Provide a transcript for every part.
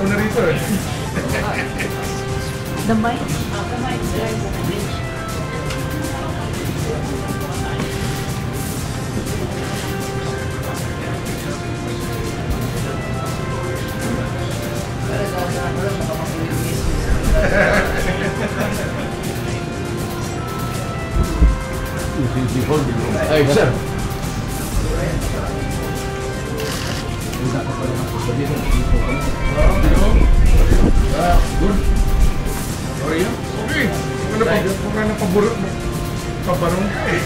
na rito eh. The mic? The mic, guys. Ay, sir. Okay. Kung na paborot mo, pabarong ka eh.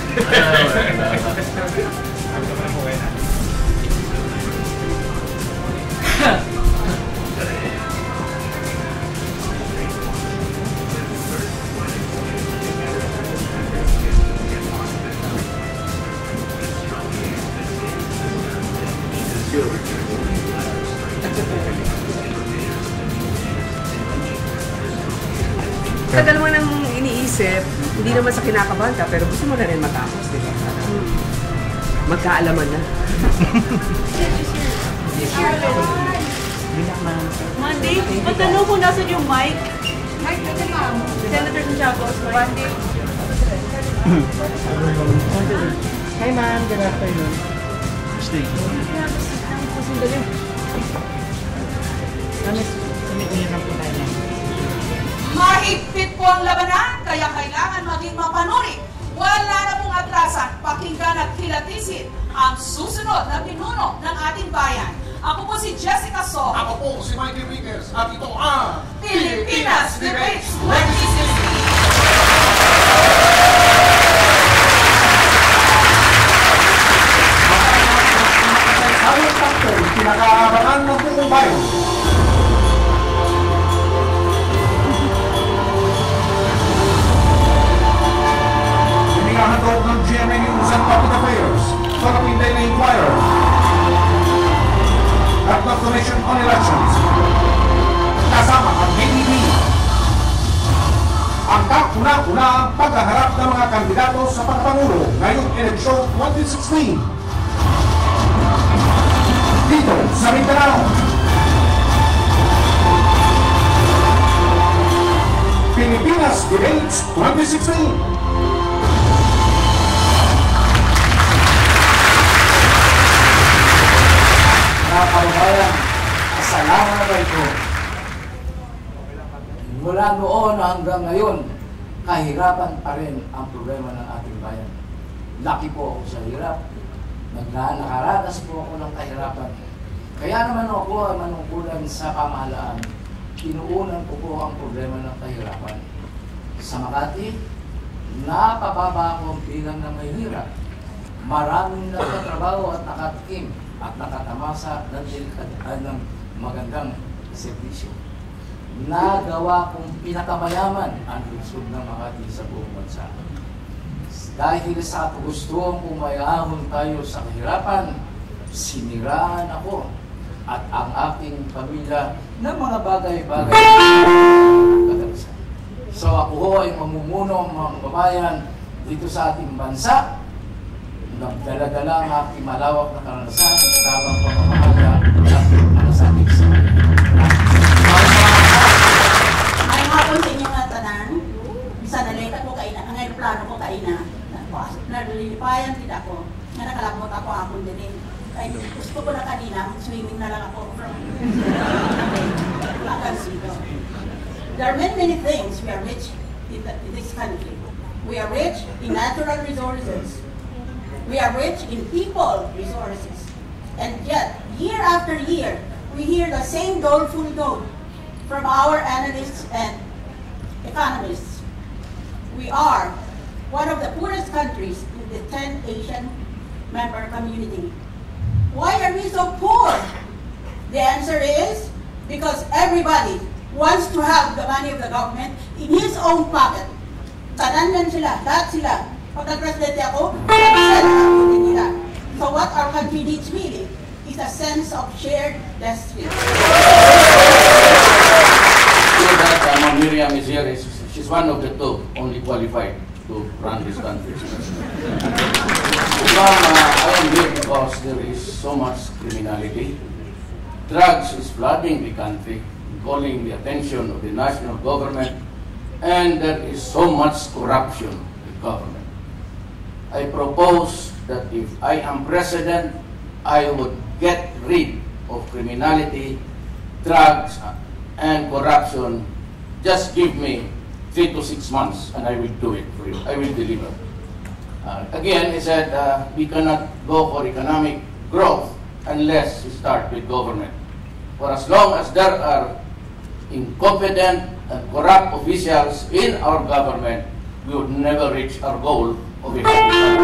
Tagal mo nang iniisip, hindi naman sa kinakabahan ka, pero gusto mo na rin matapos, di ba? Magkaalaman na. Monday, matanong kung nasan yung mic. Mic, natin ma'am. Senator Santiago's mic. Monday. Hi ma'am, good afternoon. Stay. Mahigpit po ang labanan, kaya kailangan maging mapanuri. Wala na pong atrasan, pakinggan at kilatisin ang susunod na pinuno ng ating bayan. Ako po si Jessica So. Ako po si Mikey Riquez at ito ang Pilipinas Debates 2016. Ang takto, pinakaabangan ng buong bayan. Inihahandog ng GMA News and Public Affairs, Philippine Daily Inquirer, at the Commission on Elections. Kasama ang BDB. Ang kauna-una paghaharap ng mga kandidato sa pagpangulo ngayong eleksyon 2016. Dito sa Mindanao. Pilipinas Debates 2016. Mga kababayan, assalamualaikum. Mula noon hanggang ngayon, kahirapan pa rin ang problema ng ating bayan. Laki po ako sa hirap. Nakaranas po ako ng kahirapan. Kaya naman ako ay manungkulan sa pamahalaan. Pinuunan ko po ang problema ng kahirapan. Sa Makati, napababa ako ang bilang ng mahirap. Maraming nagtatrabaho at nakatikim at nakatamasa ng magandang servisyo. Nagawa kong pinakamayaman ang lungsod ng Makati sa buong bansa. Dahil sa gustong pumayahon tayo sa kahirapan, siniraan ako at ang aking pamilya ng mga bagay-bagay kadalasan. So ako ay mamumuno mga kababayan dito sa ating bansa. Nagdala-dala ang aking malawak na karanasan habang pamamahaya at malasakit sa May hapon sa inyong mga tanan, bisa nalita ko kaina, ang aeroplano ko kaina, nalilipayan din ako, nga nakalabot ako akong din. Ay, gusto ko na kanina, swimming na lang ako from There are many things we are rich in this country. We are rich in natural resources. We are rich in people resources. And yet, year after year, we hear the same doleful note from our analysts and economists. We are one of the poorest countries in the 10 Asian member community. Why are we so poor? The answer is because everybody wants to have the money of the government in his own pocket. Tanan sila, lahat sila. Pag nag-presidente ako, nila. So what our country needs really is a sense of shared destiny. Ma'am Miriam is here. She's one of the two only qualified to run this country. I am here because there is so much criminality. Drugs is flooding the country. calling the attention of the national government, and there is so much corruption in government. I propose that if I am president, I would get rid of criminality, drugs, and corruption. Just give me 3 to 6 months and I will do it for you. I will deliver. Again, he said we cannot go for economic growth unless we start with government. For as long as there are incompetent and corrupt officials in our government, we would never reach our goal of economic.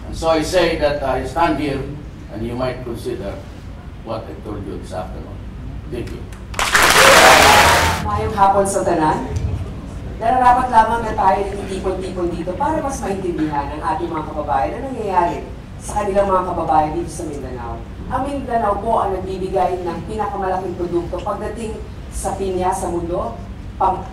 And so I say that I stand here and you might consider what I told you this afternoon. Thank you. Mayong hapon sa tanan. Nararapat lamang na tayo nagtitipon-tipon dito para mas maintindihan ang ating mga kababayan na nangyayari sa kanilang mga kababayan dito sa Mindanao. Ang Mindanao po ang nagbibigay ng pinakamalaking produkto pagdating sa pinya sa mundo,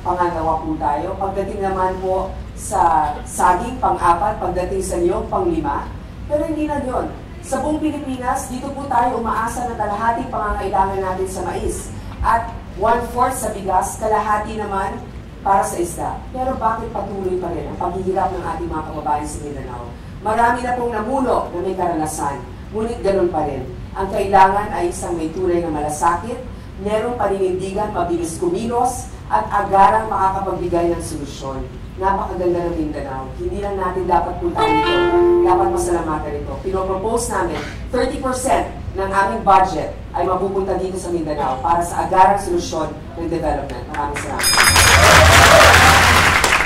pangalawa po tayo. Pagdating naman po sa saging, pang-apat, pagdating sa niyog, pang-lima. Pero hindi na yun. Sa buong Pilipinas, dito po tayo umaasa na kalahating pangangailangan natin sa mais. At 1/4 sa bigas, kalahati naman para sa isda. Pero bakit patuloy pa rin ang paghihirap ng ating mga kababayan sa Mindanao? Marami na pong namuno na may karanasan, ngunit ganun pa rin. Ang kailangan ay isang may tunay na malasakit, merong paninindigan, mabilis kumilos, at agarang makakapagbigay ng solusyon. Napakaganda ng Mindanao. Hindi lang natin dapat puntahan ito, dapat masalamatan ito. Pinopropose namin 30% ng aming budget ay mapupunta dito sa Mindanao para sa agarang solusyon ng development. Maraming salamat.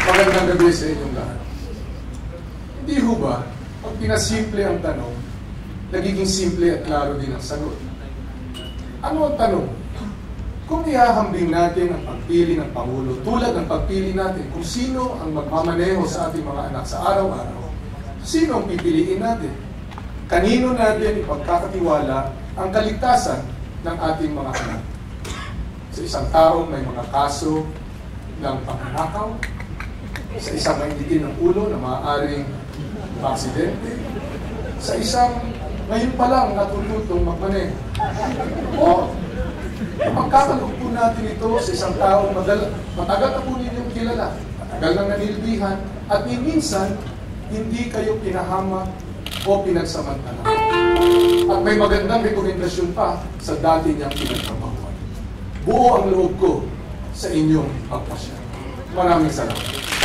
Magandang gabi sa inyong lahat. Hindi ho ba, pag pinasimple ang tanong, nagiging simple at klaro din ang sagot? Ano ang tanong? Kung ihahambing natin ang pagpili ng Pangulo, tulad ng pagpili natin kung sino ang magmamaneho sa ating mga anak sa araw-araw, sino ang pipiliin natin? Kanino natin ipagkakatiwala ang kaligtasan ng ating mga anak? Sa isang taong may mga kaso ng pagnanakaw, sa isang mainitin ng ulo na maaaring aksidente, sa isang ngayon pa lang natututong magmaneho. O pagkakalog po natin ito sa isang taong matagal na po ninyong kilala, matagal nang nanilbihan, at minsan hindi kayo pinahamak o pinagsamantala. At may magandang rekomendasyon pa sa dati niyang pinagtrabahuan. Buo ang loob ko sa inyong pagpasya. Maraming salamat.